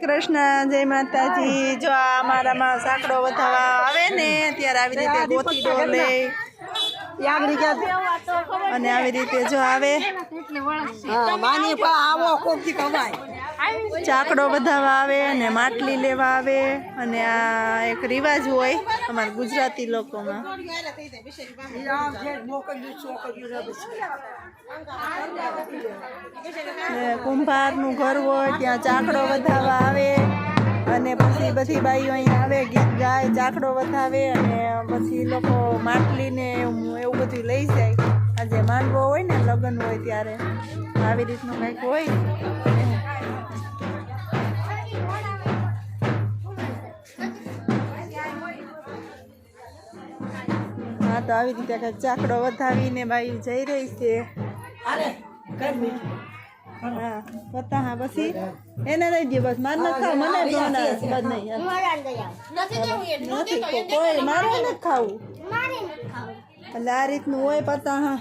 કૃષ્ણ, જય માતાજી। જો આ અમારામાં સાંકડો વધાવા આવે ને ત્યારે આવી રીતે ગોતી ડોલે અને આવી રીતે જો આવે ચાકડો વધાવા આવે અને માટલી લેવા આવે અને આ એક રિવાજ હોય અમારા ગુજરાતી લોકોમાં। કુંભારનું ઘર હોય ત્યાં ચાકડો વધાવા આવે અને પછી બધી બાઈઓ અહીંયા આવે, ગીત ગાય, ચાકડો વધાવે અને પછી લોકો માટલી ને એવું બધું લઈ જાય। આજે માંડવો હોય ને લગ્ન હોય ત્યારે આવી રીતનું કંઈક હોય। હા, તો આવી રીતે કંઈક ચાકડો વધાવીને બાઈ જઈ રહી છે। હા, પતા હા પછી એને લઈ દે બસ, માર નથી ખાવું, મને બસ નહીં કોઈ મારે નથી ખાવું એટલે આ રીતનું હોય। પતા હા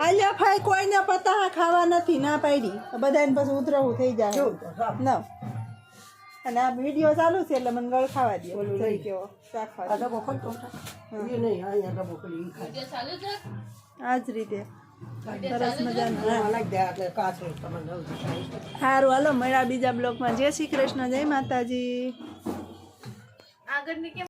આલ્યા ભાઈ કોઈને પતા હા ખાવા નથી ના પાડી, બધાને પછી ઉતરવું થઈ જાય ન। અને આ વિડીયો ચાલુ છે એટલે મને ગળ ખાવા દે જોઈ કેવો ચાખવા આ જ રીતે સરસ મજાનું। સારું, હાલો મળ્યા બીજા બ્લોગમાં। જય શ્રી કૃષ્ણ, જય માતાજી।